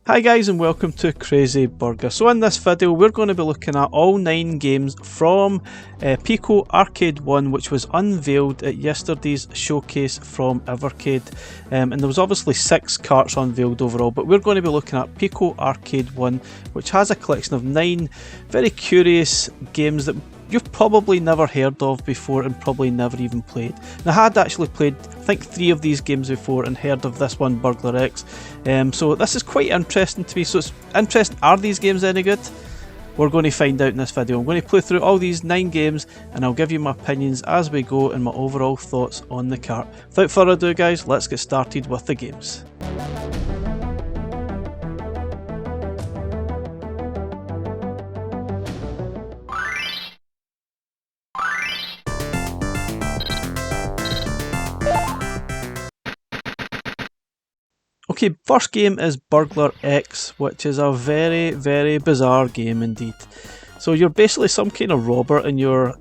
Hi guys and welcome to Crazy Burger. So in this video we're going to be looking at all 9 games from Piko Arcade 1, which was unveiled at yesterday's showcase from Evercade, and there was obviously 6 carts unveiled overall, but we're going to be looking at Piko Arcade 1, which has a collection of 9 very curious games that you've probably never heard of before and probably never even played. Now, I had actually played, I think, 3 of these games before and heard of this one, Burlgar X. So this is quite interesting to me. So it's interesting, are these games any good? We're going to find out in this video. I'm going to play through all these 9 games and I'll give you my opinions as we go and my overall thoughts on the cart. Without further ado guys, let's get started with the games. Okay, first game is Burlgar X, which is a very bizarre game indeed. So you're basically some kind of robber and your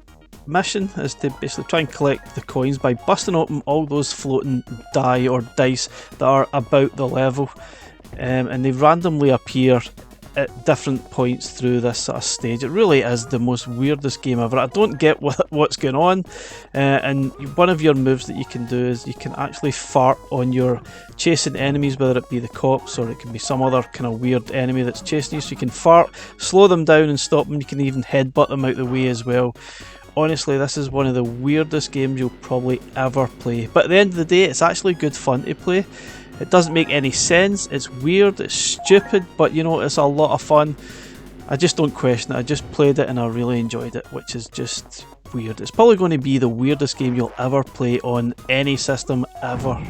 mission is to basically try and collect the coins by busting open all those floating die or dice that are about the level, and they randomly appear at different points through this sort of stage. It really is the most weirdest game ever. I don't get what's going on, and one of your moves that you can do is you can actually fart on your chasing enemies, whether it be the cops or it can be some other kind of weird enemy that's chasing you. So you can fart, slow them down and stop them. You can even headbutt them out the way as well. Honestly, this is one of the weirdest games you'll probably ever play, but at the end of the day it's actually good fun to play. It doesn't make any sense, it's weird, it's stupid, but you know, it's a lot of fun. I just don't question it, I just played it and I really enjoyed it, which is just weird. It's probably going to be the weirdest game you'll ever play on any system ever.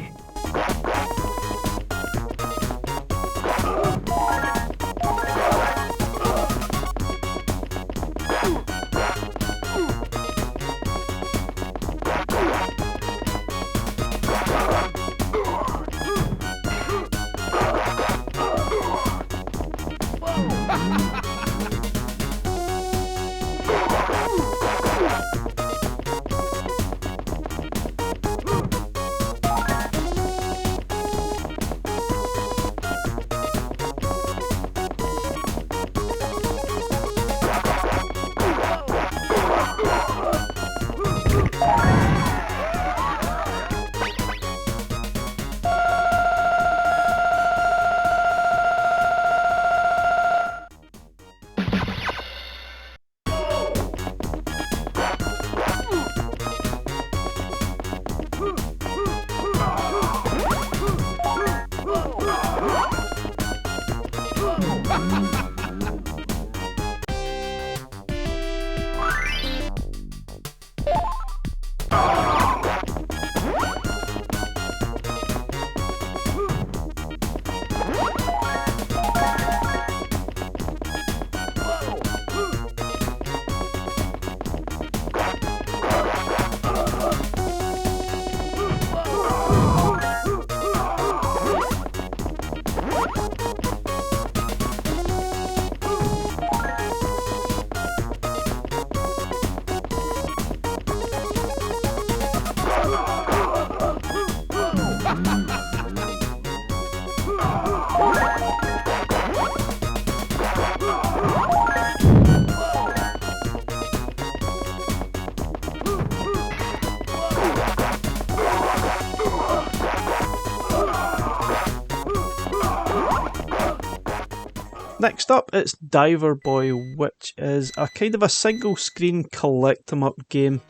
Next up, it's Diver Boy, which is a kind of a single screen collect 'em up game,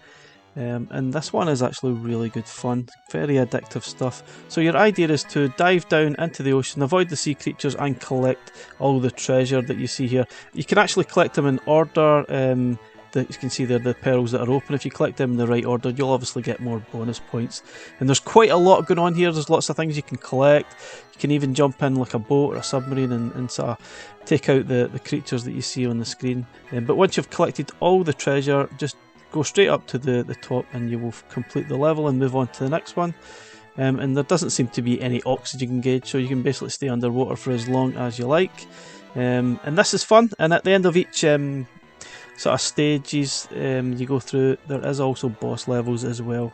and this one is actually really good fun, very addictive stuff. So your idea is to dive down into the ocean, avoid the sea creatures and collect all the treasure that you see here. You can actually collect them in order. You can see there the pearls that are open. If you collect them in the right order, you'll obviously get more bonus points. And there's quite a lot going on here. There's lots of things you can collect. You can even jump in like a boat or a submarine and sort of take out the creatures that you see on the screen. But once you've collected all the treasure, just go straight up to the top and you will complete the level and move on to the next one. And there doesn't seem to be any oxygen gauge, so you can basically stay underwater for as long as you like. And this is fun, and at the end of each sort of stages you go through. There is also boss levels as well,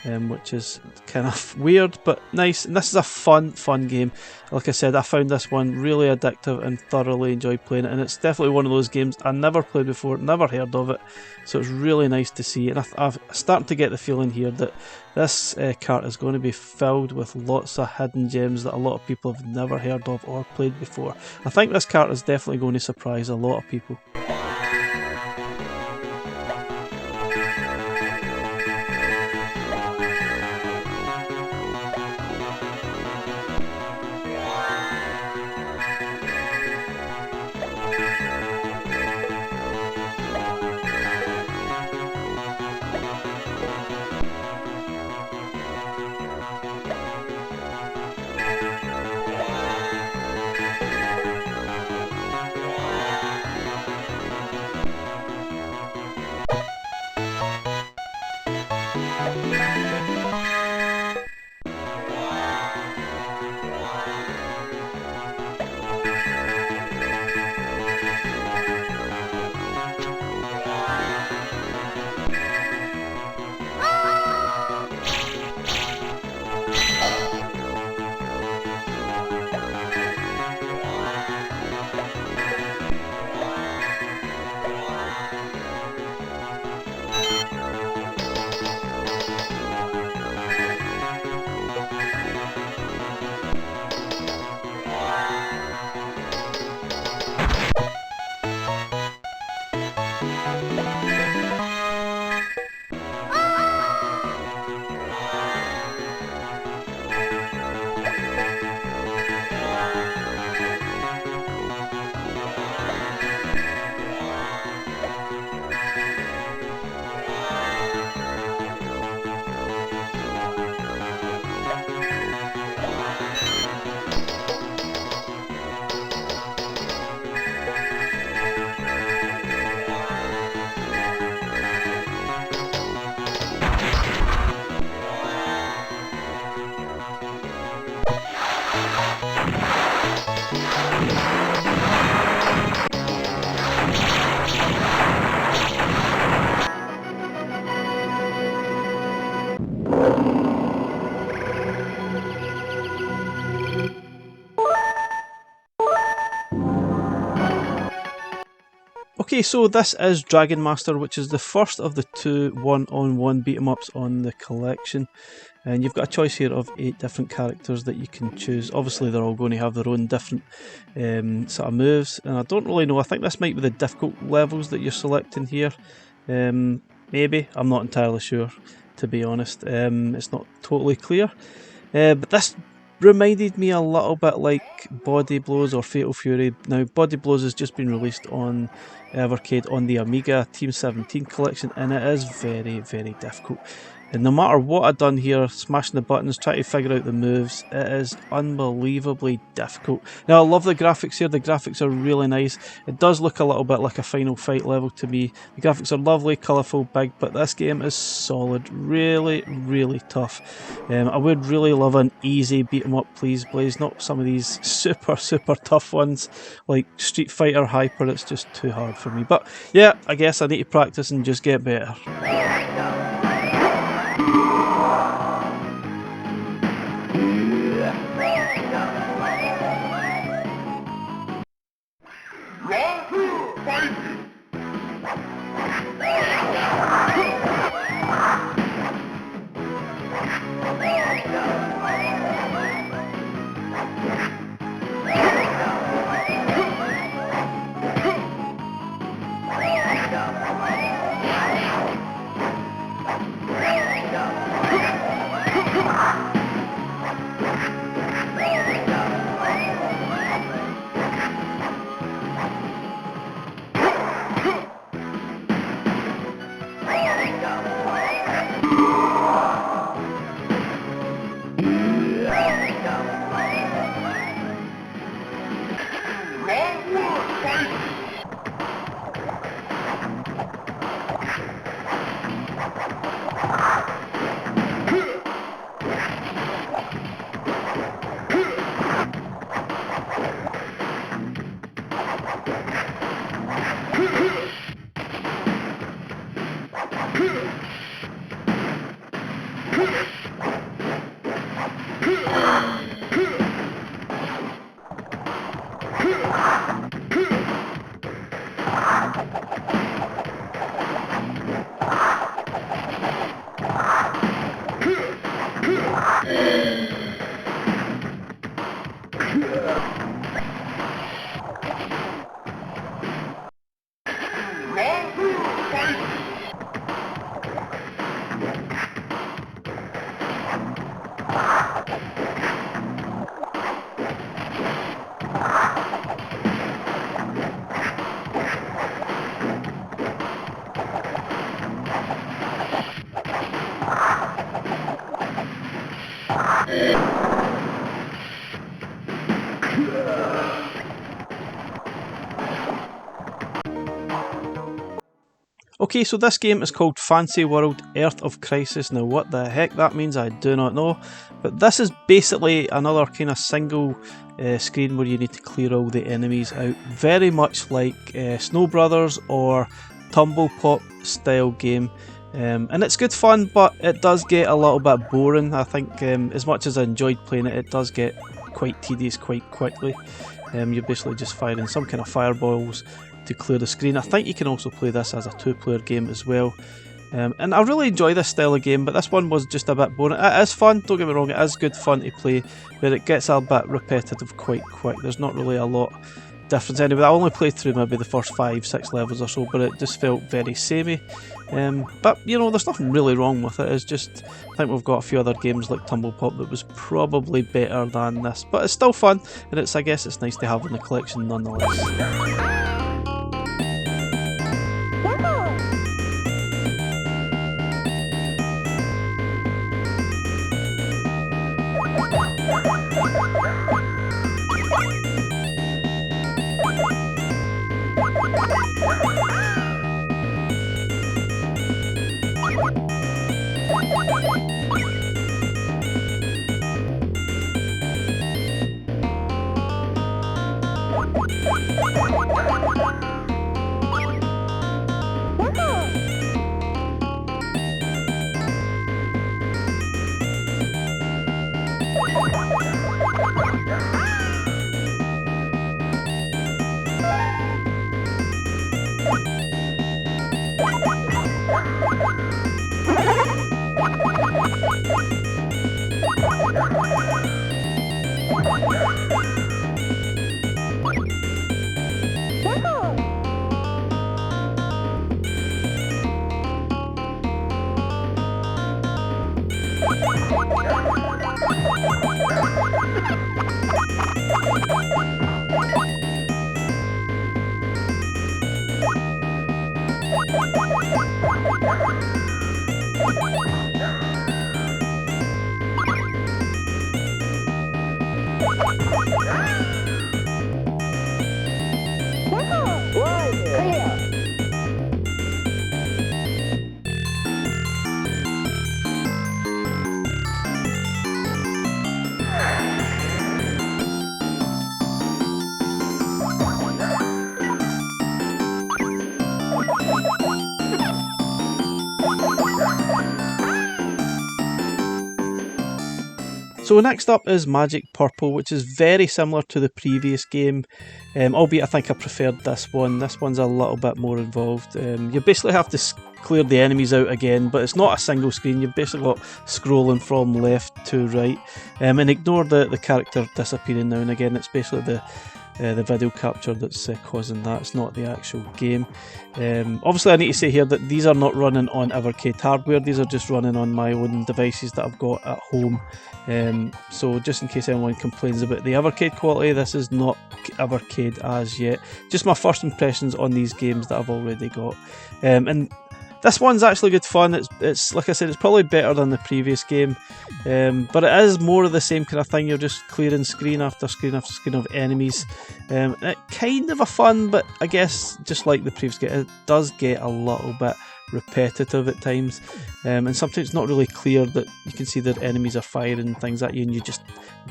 which is kind of weird but nice. And this is a fun game. Like I said, I found this one really addictive and thoroughly enjoyed playing it, and it's definitely one of those games I never played before, never heard of it, so it's really nice to see. And I've started to get the feeling here that this cart is going to be filled with lots of hidden gems that a lot of people have never heard of or played before. I think this cart is definitely going to surprise a lot of people. Okay, so this is Dragon Master, which is the first of the two one-on-one beat-em-ups on the collection. And you've got a choice here of 8 different characters that you can choose. Obviously they're all going to have their own different sort of moves. And I don't really know, I think this might be the difficult levels that you're selecting here. Maybe, I'm not entirely sure, to be honest. It's not totally clear. But this reminded me a little bit like Body Blows or Fatal Fury. Now, Body Blows has just been released on Evercade on the Amiga Team 17 collection, and it is very, very difficult. And no matter what I've done here, smashing the buttons, trying to figure out the moves, it is unbelievably difficult. Now, I love the graphics here. The graphics are really nice. It does look a little bit like a Final Fight level to me. The graphics are lovely, colourful, big, but this game is solid. Really, really tough. I would really love an easy beat 'em up, please, Blaze. Not some of these super, super tough ones like Street Fighter Hyper. It's just too hard for me. But yeah, I guess I need to practice and just get better. Okay, so this game is called Fancy World Earth of Crisis. Now what the heck that means I do not know, but this is basically another kind of single screen where you need to clear all the enemies out, very much like Snow Brothers or Tumble Pop style game. And it's good fun, but it does get a little bit boring. I think as much as I enjoyed playing it, it does get quite tedious quite quickly. You're basically just firing some kind of fireballs to clear the screen. I think you can also play this as a 2-player game as well. And I really enjoy this style of game, but this one was just a bit boring. It is fun, don't get me wrong, it is good fun to play, but it gets a bit repetitive quite quick. There's not really a lot difference anyway. I only played through maybe the first 5-6 levels or so, but it just felt very samey. But you know, there's nothing really wrong with it. It's just, I think we've got a few other games like Tumble Pop that was probably better than this, but it's still fun, and I guess it's nice to have in the collection nonetheless. So next up is Magic Purple, which is very similar to the previous game, albeit I think I preferred this one. This one's a little bit more involved. You basically have to clear the enemies out again, but it's not a single screen. You've basically got scrolling from left to right, and ignore the character disappearing now and again. It's basically the video capture that's causing that. It's not the actual game. Obviously I need to say here that these are not running on Evercade Hardware, these are just running on my own devices that I've got at home. So just in case anyone complains about the Evercade quality, this is not Evercade as yet. Just my first impressions on these games that I've already got. And this one's actually good fun. It's like I said, it's probably better than the previous game, but it is more of the same kind of thing. You're just clearing screen after screen after screen of enemies. It kind of a fun, but I guess just like the previous game, it does get a little bit repetitive at times, and sometimes it's not really clear that you can see that enemies are firing things at you and you just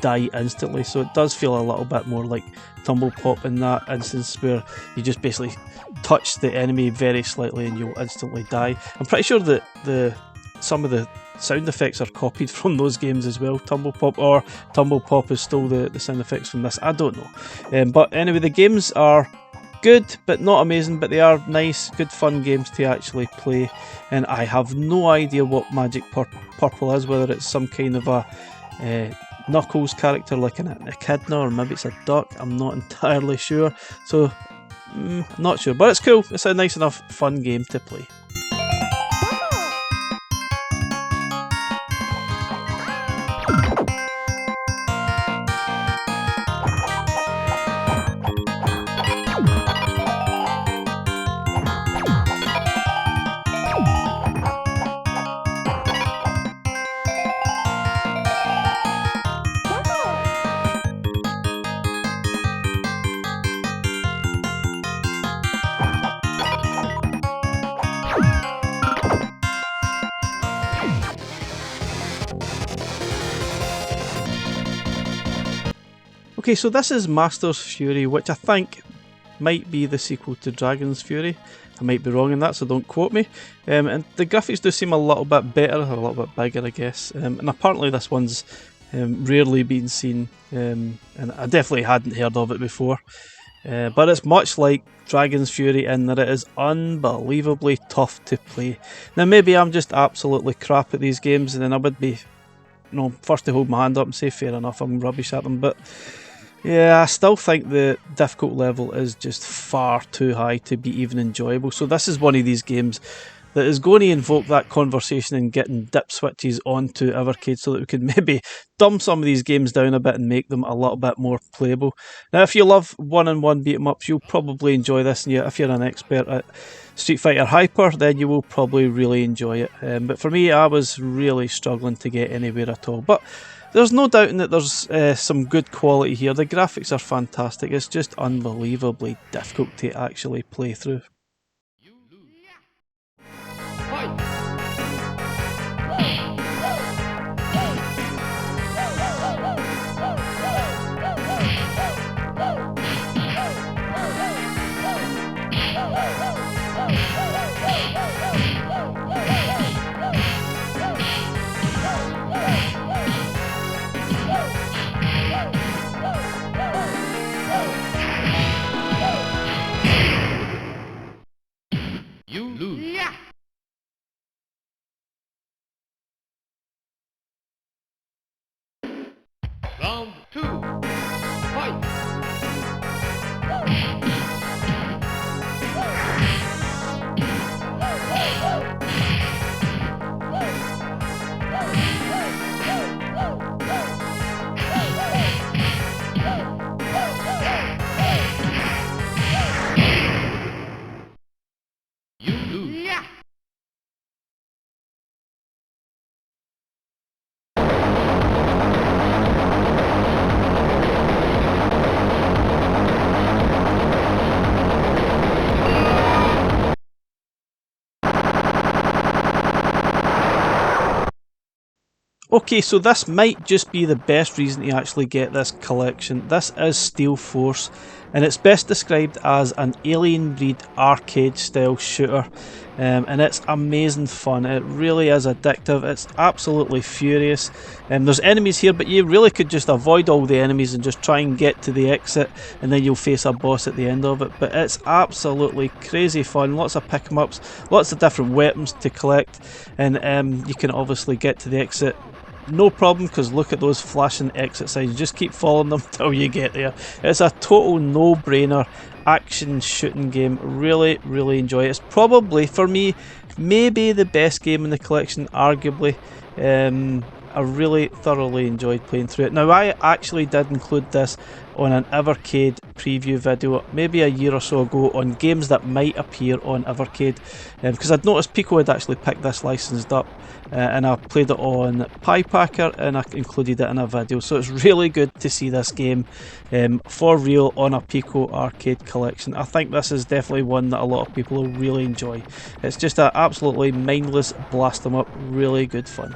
die instantly. So it does feel a little bit more like Tumble Pop in that instance, where you just basically touch the enemy very slightly and you'll instantly die. I'm pretty sure that some of the sound effects are copied from those games as well, Tumble Pop, or Tumble Pop is still the sound effects from this, I don't know. But anyway, the games are good but not amazing, but they are nice, good fun games to actually play, and I have no idea what Magic Purple is, whether it's some kind of a Knuckles character like an echidna, or maybe it's a duck. I'm not entirely sure, so not sure, but it's cool. It's a nice enough fun game to play. Okay, so this is Master's Fury, which I think might be the sequel to Dragon's Fury. I might be wrong in that, so don't quote me. And the graphics do seem a little bit better, a little bit bigger, I guess. And apparently this one's rarely been seen, and I definitely hadn't heard of it before. But it's much like Dragon's Fury in that it is unbelievably tough to play. Now maybe I'm just absolutely crap at these games, and then I would be, first to hold my hand up and say fair enough, I'm rubbish at them, but yeah, I still think the difficult level is just far too high to be even enjoyable. So this is one of these games that is going to invoke that conversation and getting dip switches onto Evercade so that we can maybe dumb some of these games down a bit and make them a little bit more playable. Now, if you love one-on-one beat-em-ups, you'll probably enjoy this, and if you're an expert at Street Fighter Hyper, then you will probably really enjoy it. But for me, I was really struggling to get anywhere at all. But there's no doubting that there's some good quality here. The graphics are fantastic. It's just unbelievably difficult to actually play through. Round 2, fight! You lose. Yeah. Okay, so this might just be the best reason to actually get this collection. This is Steel Force, and it's best described as an alien breed arcade style shooter, and it's amazing fun. It really is addictive. It's absolutely furious. There's enemies here, but you really could just avoid all the enemies and just try and get to the exit, and then you'll face a boss at the end of it. But it's absolutely crazy fun. Lots of pick 'em ups, lots of different weapons to collect, and you can obviously get to the exit no problem, because look at those flashing exit signs. You just keep following them till you get there. It's a total no-brainer action shooting game. Really, really enjoy it. It's probably, for me, maybe the best game in the collection, arguably. I really thoroughly enjoyed playing through it. Now, I actually did include this on an Evercade preview video maybe a year or so ago on games that might appear on Evercade, because I'd noticed Piko had actually picked this licensed up, and I played it on Pie Packer and I included it in a video. So it's really good to see this game for real on a Piko Arcade collection. I think this is definitely one that a lot of people will really enjoy. It's just an absolutely mindless blast 'em up, really good fun.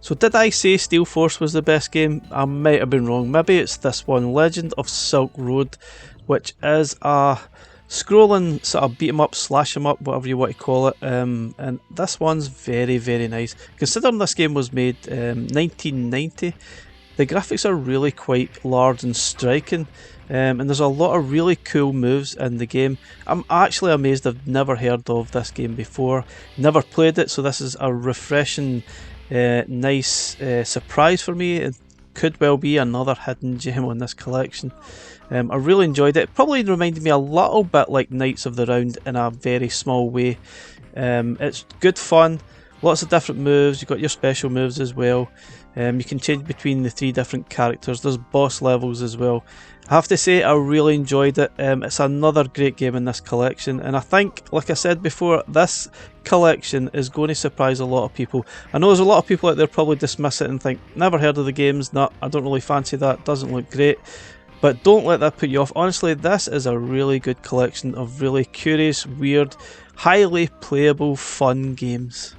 So did I say Steel Force was the best game? I might have been wrong. Maybe it's this one, Legend of Silk Road, which is a scrolling sort of beat 'em up, slash 'em up, whatever you want to call it. And this one's very, very nice. Considering this game was made 1990, the graphics are really quite large and striking. And there's a lot of really cool moves in the game. I'm actually amazed I've never heard of this game before, never played it, so this is a refreshing, nice surprise for me. It could well be another hidden gem on this collection. I really enjoyed it. It probably reminded me a little bit like Knights of the Round in a very small way. It's good fun, lots of different moves, you've got your special moves as well. You can change between the 3 different characters, there's boss levels as well. I have to say I really enjoyed it. It's another great game in this collection, and I think, like I said before, this collection is going to surprise a lot of people. I know there's a lot of people out there probably dismiss it and think, never heard of the games, no, I don't really fancy that, doesn't look great. But don't let that put you off. Honestly, this is a really good collection of really curious, weird, highly playable, fun games.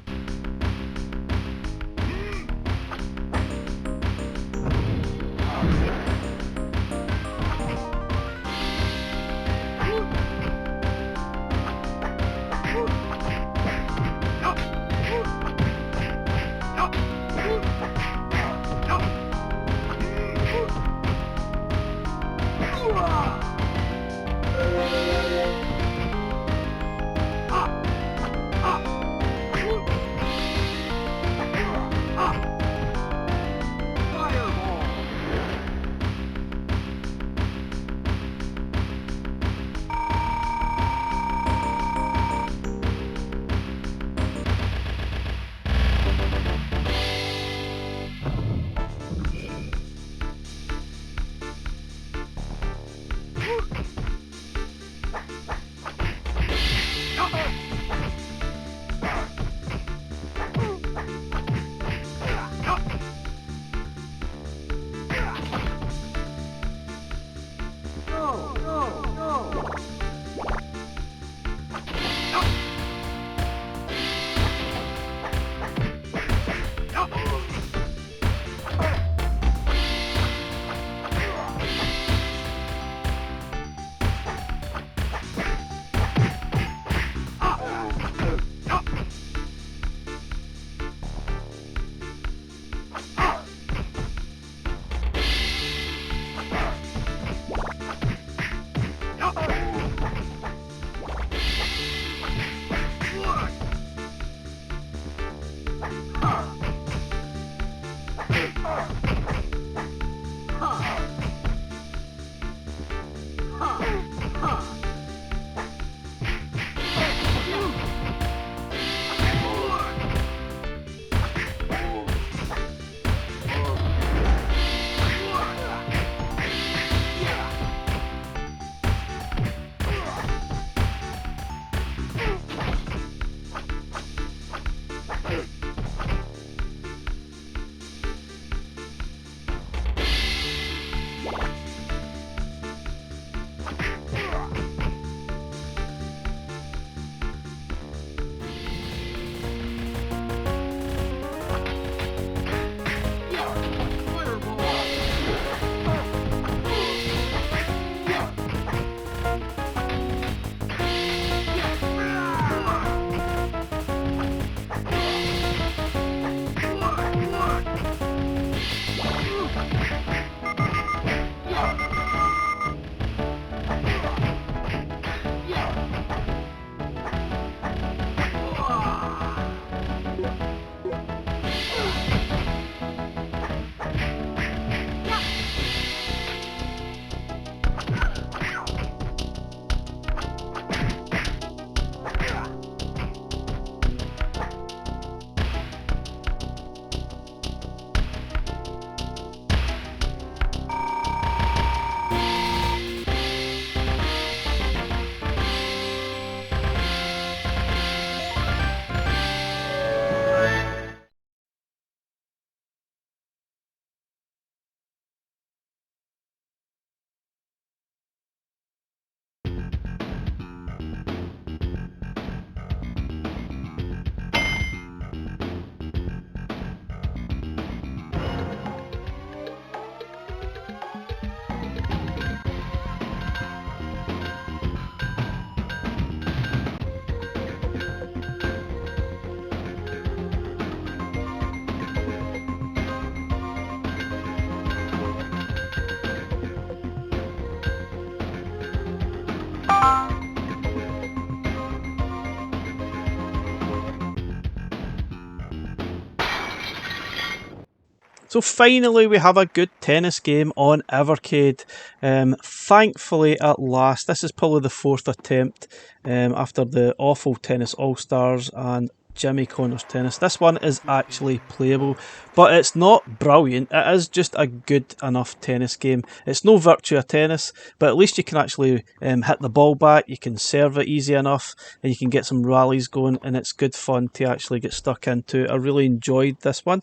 So finally we have a good tennis game on Evercade. Thankfully at last. This is probably the 4th attempt after the awful Tennis All-Stars and Jimmy Connor's tennis. This one is actually playable, but it's not brilliant. It is just a good enough tennis game. It's no Virtua Tennis, but at least you can actually hit the ball back, you can serve it easy enough, and you can get some rallies going, and it's good fun to actually get stuck into. I really enjoyed this one.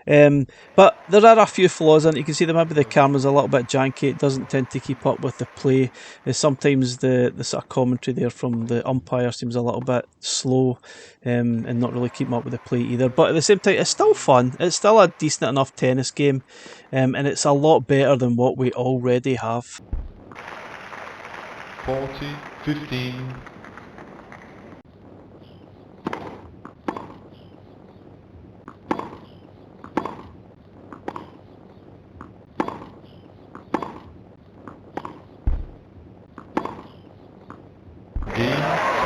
But there are a few flaws in it. You can see that maybe the camera's a little bit janky. It doesn't tend to keep up with the play. Sometimes the sort of commentary there from the umpire seems a little bit slow and not really keeping up with the play either. But at the same time, it's still fun. It's still a decent enough tennis game, and it's a lot better than what we already have. 40-15.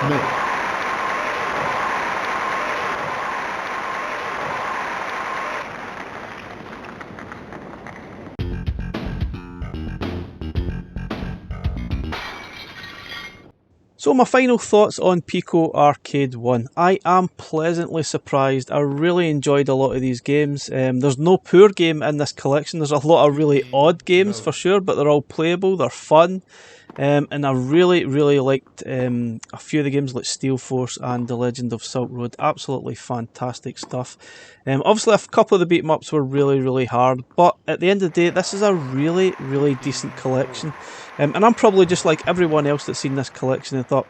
Smith. So my final thoughts on Piko Arcade 1. I am pleasantly surprised. I really enjoyed a lot of these games. There's no poor game in this collection. There's a lot of really odd games for sure, but they're all playable, they're fun. And I really liked a few of the games like Steel Force and The Legend of Silk Road. Absolutely fantastic stuff. Obviously a couple of the beat 'em ups were really hard, but at the end of the day this is a really decent collection. And I'm probably just like everyone else that's seen this collection and thought,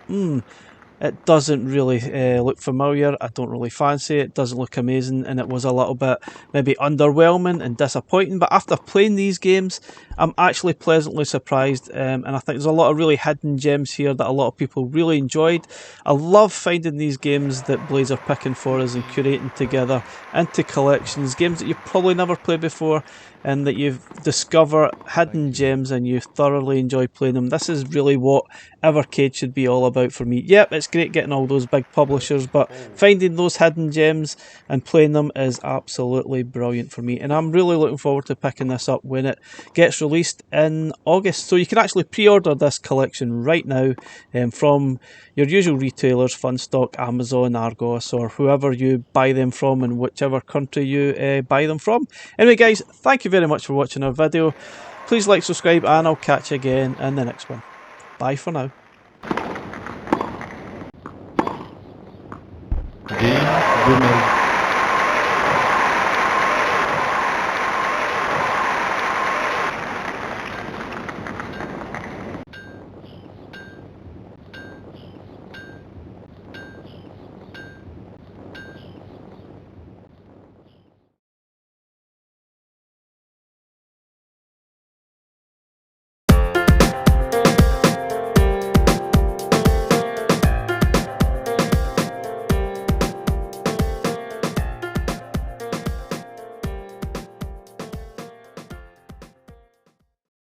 it doesn't really look familiar, I don't really fancy it, doesn't look amazing, and it was a little bit maybe underwhelming and disappointing. But after playing these games, I'm actually pleasantly surprised, and I think there's a lot of really hidden gems here that a lot of people really enjoyed. I love finding these games that Blaze are picking for us and curating together into collections, games that you've probably never played before, and that you've discovered hidden gems and you thoroughly enjoy playing them. This is really what Evercade should be all about for me. Yep, it's great getting all those big publishers, but finding those hidden gems and playing them is absolutely brilliant for me. And I'm really looking forward to picking this up when it gets released in August. So you can actually pre-order this collection right now from your usual retailers, Funstock, Amazon, Argos, or whoever you buy them from in whichever country you buy them from. Anyway guys, thank you very much for watching our video. Please like, subscribe, and I'll catch you again in the next one. Bye for now. Game winner.